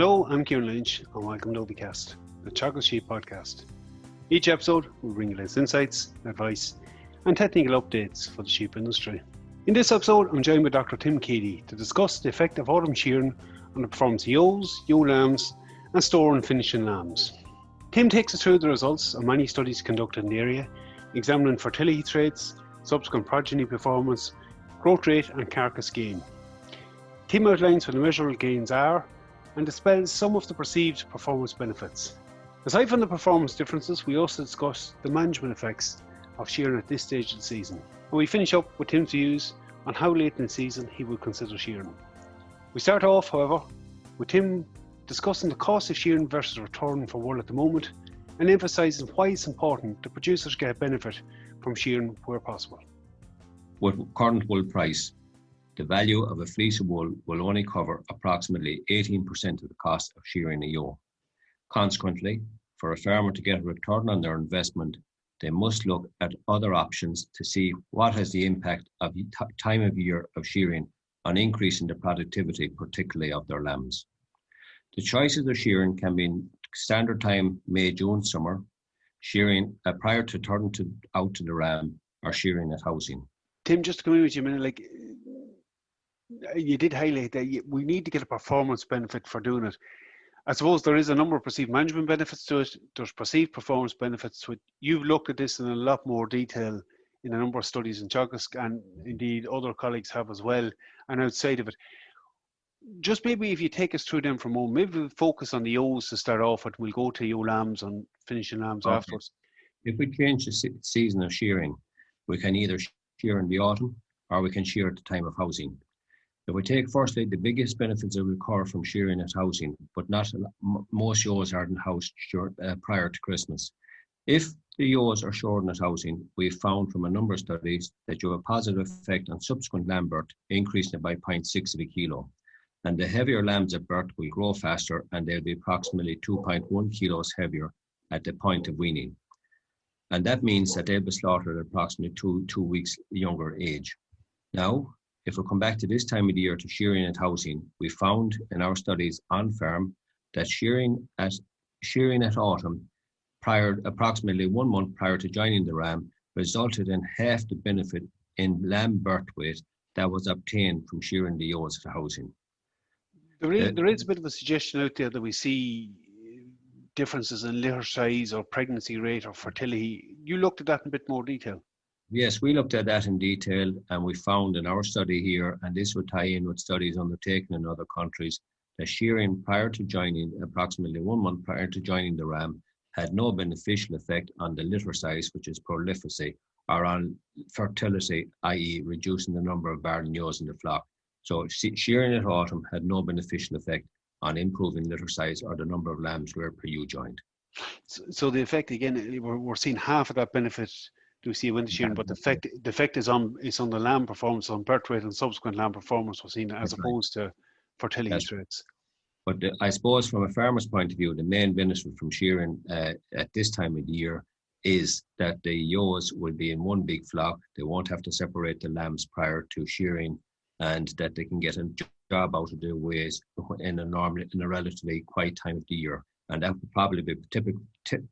Hello, I'm Ciarán Lynch and welcome to OviCast, the Teagasc sheep podcast. Each episode will bring you latest insights, advice and technical updates for the sheep industry. In this episode, I'm joined by Dr. Tim Keady to discuss the effect of autumn shearing on the performance of ewes, ewe lambs and store and finishing lambs. Tim takes us through the results of many studies conducted in the area, examining fertility traits, subsequent progeny performance, growth rate and carcass gain. Tim outlines what the measurable gains are and dispels some of the perceived performance benefits. Aside from the performance differences, we also discuss the management effects of shearing at this stage of the season. And we finish up with Tim's views on how late in the season he would consider shearing. We start off, however, with Tim discussing the cost of shearing versus return for wool at the moment and emphasising why it's important that producers get a benefit from shearing where possible. With current wool price, the value of a fleece of wool will only cover approximately 18% of the cost of shearing a ewe. Consequently, for a farmer to get a return on their investment, they must look at other options to see what has the impact of the time of year of shearing on increasing the productivity, particularly of their lambs. The choices of shearing can be in standard time, May, June, summer, shearing prior to turning out to the ram, or shearing at housing. Tim, just to come in with you a minute, you did highlight that we need to get a performance benefit for doing it. I suppose there is a number of perceived management benefits to it. There's perceived performance benefits to it. You've looked at this in a lot more detail in a number of studies in Teagasc, and indeed other colleagues have as well, and outside of it. Just maybe if you take us through them for a moment, maybe we'll focus on the ewes to start off with, and we'll go to ewe lambs and finishing lambs afterwards. If we change the season of shearing, we can either shear in the autumn or we can shear at the time of housing. If we take firstly the biggest benefits that will occur from shearing at housing, but not most ewes are in house prior to Christmas. If the ewes are shorn at housing, we've found from a number of studies that you have a positive effect on subsequent lamb birth, increasing it by 0.6 of a kilo. And the heavier lambs at birth will grow faster and they'll be approximately 2.1 kilos heavier at the point of weaning. And that means that they'll be slaughtered at approximately two weeks younger age. Now, if we come back to this time of the year to shearing at housing, we found in our studies on farm that shearing at autumn, approximately 1 month prior to joining the ram, resulted in half the benefit in lamb birth weight that was obtained from shearing the ewes at housing. There is a bit of a suggestion out there that we see differences in litter size or pregnancy rate or fertility. You looked at that in a bit more detail. Yes, we looked at that in detail, and we found in our study here, and this would tie in with studies undertaken in other countries, that shearing prior to joining, approximately 1 month prior to joining the ram, had no beneficial effect on the litter size, which is prolificacy, or on fertility, i.e. reducing the number of barren ewes in the flock. So shearing at autumn had no beneficial effect on improving litter size or the number of lambs reared per ewe joint. So the effect, again, we're seeing half of that benefit do see winter shearing, but the effect is on the lamb performance, on birth rate and subsequent lamb performance we're seeing, as opposed to fertility traits. But I suppose from a farmer's point of view, the main benefit from shearing at this time of the year is that the ewes will be in one big flock. They won't have to separate the lambs prior to shearing, and that they can get a job out of their ways in a relatively quiet time of the year. And that would probably be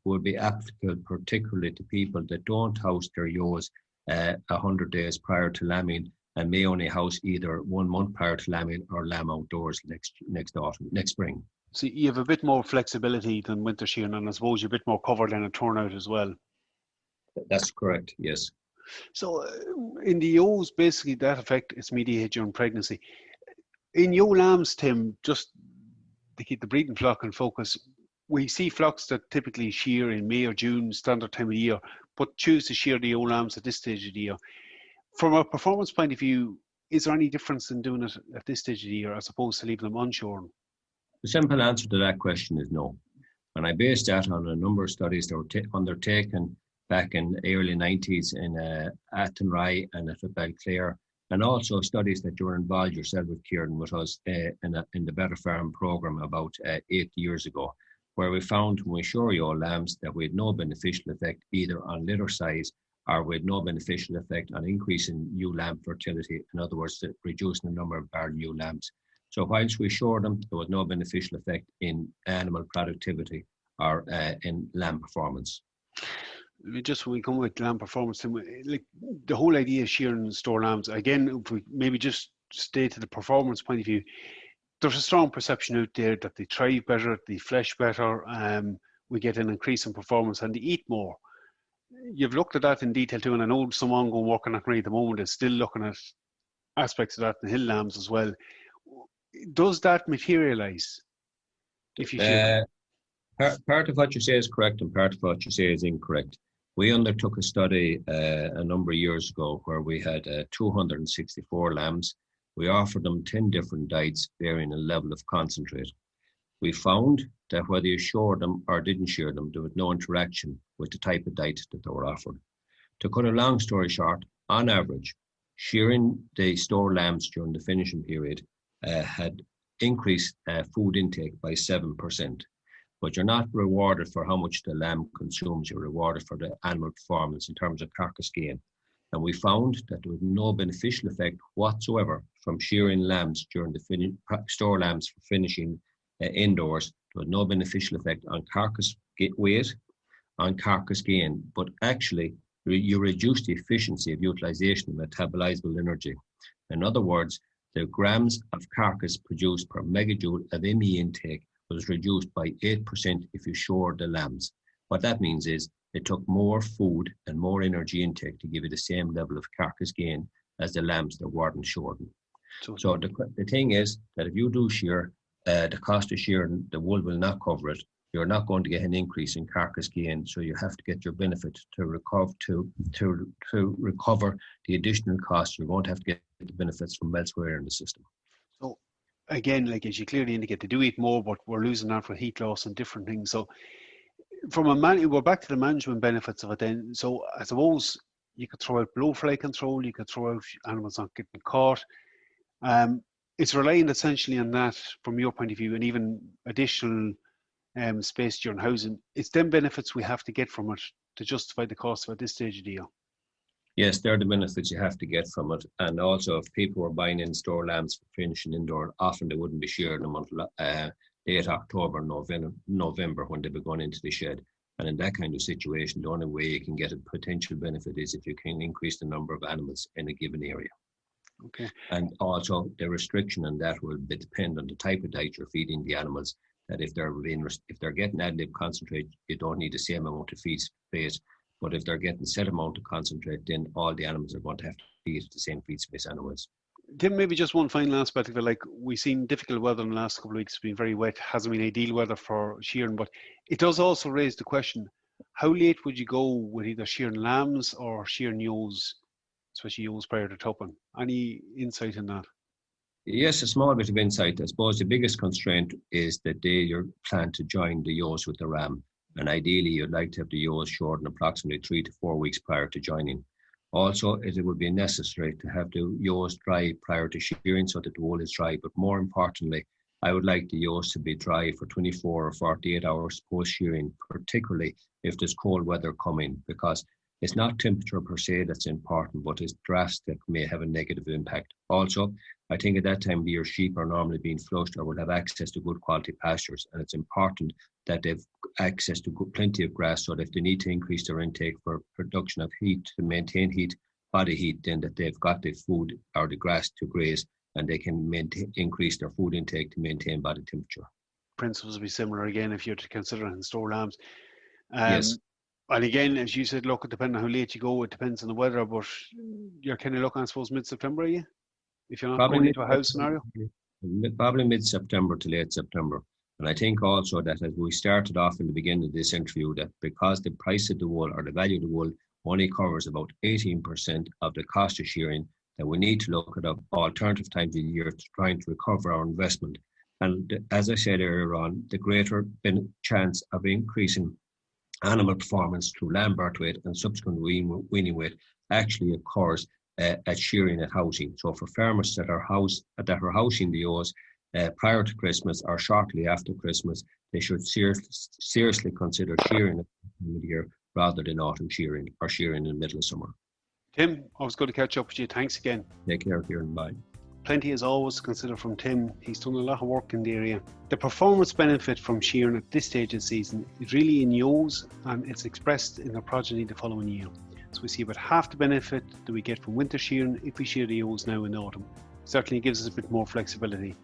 would be applicable particularly to people that don't house their ewes 100 days prior to lambing and may only house either 1 month prior to lambing or lamb outdoors next autumn, next spring. So you have a bit more flexibility than winter shearing, and I suppose you're a bit more covered in a turnout as well. That's correct, yes. So in the ewes, basically that effect is mediated during pregnancy. In ewe lambs, Tim, just to keep the breeding flock in focus, we see flocks that typically shear in May or June, standard time of the year, but choose to shear the ewe lambs at this stage of the year. From a performance point of view, is there any difference in doing it at this stage of the year as opposed to leaving them unshorn? The simple answer to that question is no. And I based that on a number of studies that were undertaken back in the early 90s in Athenry and at Balclare, and also studies that you were involved yourself with, Ciarán, with us in the Better Farm program about 8 years ago, where we found when we shore ewe lambs that we had no beneficial effect either on litter size or we had no beneficial effect on increasing ewe lamb fertility. In other words, reducing the number of barren ewe lambs. So whilst we assured them, there was no beneficial effect in animal productivity or in lamb performance. Just when we come with lamb performance, like the whole idea of shearing store lambs, again, if we maybe just stay to the performance point of view, there's a strong perception out there that they thrive better, they flesh better, we get an increase in performance and they eat more. You've looked at that in detail too, and I know some ongoing work on that right at the moment is still looking at aspects of that in hill lambs as well. Does that materialise if you shear? Part of what you say is correct and part of what you say is incorrect. We undertook a study a number of years ago where we had 264 lambs. We offered them 10 different diets varying in level of concentrate. We found that whether you assured them or didn't shear them, there was no interaction with the type of diet that they were offered. To cut a long story short, on average, shearing the store lambs during the finishing period had increased food intake by 7%. But you're not rewarded for how much the lamb consumes, you're rewarded for the animal performance in terms of carcass gain. And we found that there was no beneficial effect whatsoever from shearing lambs during the store lambs for finishing indoors. There was no beneficial effect on carcass weight, on carcass gain, but actually you reduce the efficiency of utilization of metabolizable energy. In other words, the grams of carcass produced per megajoule of ME intake was reduced by 8% if you shored the lambs. What that means is it took more food and more energy intake to give you the same level of carcass gain as the lambs that weren't shored. So the thing is that if you do shear, the cost of shearing, the wool will not cover it. You're not going to get an increase in carcass gain, so you have to get your benefit to recover the additional costs. You're going to have to get the benefits from elsewhere in the system. So again, like as you clearly indicate, they do eat more, but we're losing out for heat loss and different things. So from we're back to the management benefits of it then. So I suppose you could throw out blowfly control, you could throw out animals not getting caught. It's relying essentially on that from your point of view, and even additional space during housing. It's them benefits we have to get from it to justify the cost of at this stage of the deal. Yes, they're the benefits you have to get from it. And also, if people were buying in-store lambs for finishing indoor, often they wouldn't be shearing them until late October, November, when they be going into the shed. And in that kind of situation, the only way you can get a potential benefit is if you can increase the number of animals in a given area. Okay. And also, the restriction on that will depend on the type of diet you're feeding the animals. That if they're getting ad-lib concentrate, you don't need the same amount of feed space. But if they're getting set amount of concentrate, then all the animals are going to have to feed the same feed space anyways. Tim, maybe just one final aspect of it, like we've seen difficult weather in the last couple of weeks. It's been very wet, hasn't been ideal weather for shearing, but it does also raise the question, how late would you go with either shearing lambs or shearing ewes, especially ewes prior to tupping? Any insight in that? Yes, a small bit of insight. I suppose the biggest constraint is the day you're planned to join the ewes with the ram. And ideally, you'd like to have the ewes shored in approximately 3 to 4 weeks prior to joining. Also, it would be necessary to have the ewes dry prior to shearing so that the wool is dry. But more importantly, I would like the ewes to be dry for 24 or 48 hours post-shearing, particularly if there's cold weather coming, because it's not temperature per se that's important, but it's drafts that may have a negative impact. Also, I think at that time of the year, sheep are normally being flushed or will have access to good quality pastures, and it's important that they've access to plenty of grass, so that if they need to increase their intake for production of heat, to maintain heat, body heat, then that they've got the food or the grass to graze, and they can increase their food intake to maintain body temperature. Principles will be similar again if you're to consider in store lambs. Yes. And again, as you said, look, depending on how late you go, it depends on the weather, but you're kind of looking, I suppose, mid-September, are you? If you're not going into a house scenario? Probably mid-September to late September. And I think also that as we started off in the beginning of this interview, that because the price of the wool or the value of the wool only covers about 18% of the cost of shearing, that we need to look at alternative times of the year to trying to recover our investment. And as I said earlier on, the greater chance of increasing animal performance through lamb birth weight and subsequent weaning weight actually occurs at shearing at housing. So for farmers that are housing the ewes prior to Christmas or shortly after Christmas, they should seriously consider shearing at the time of the year rather than autumn shearing or shearing in the middle of summer. Tim, always good to catch up with you. Thanks again. Take care, Ciarán. Bye. Plenty as always to consider from Tim. He's done a lot of work in the area. The performance benefit from shearing at this stage of the season is really in ewes, and it's expressed in the progeny the following year. So we see about half the benefit that we get from winter shearing if we shear the ewes now in the autumn. Certainly gives us a bit more flexibility.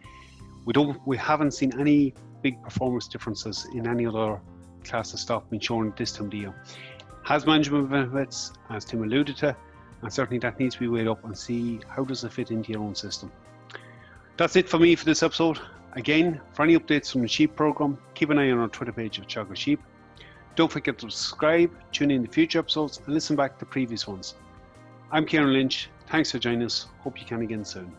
We haven't seen any big performance differences in any other class of stock being shorn this time of the year. Has management benefits, as Tim alluded to, and certainly that needs to be weighed up and see how does it fit into your own system. That's it for me for this episode. Again, for any updates from the sheep program, keep an eye on our Twitter page of Teagasc Sheep. Don't forget to subscribe, tune in to future episodes and listen back to previous ones. I'm Ciarán Lynch. Thanks for joining us. Hope you can again soon.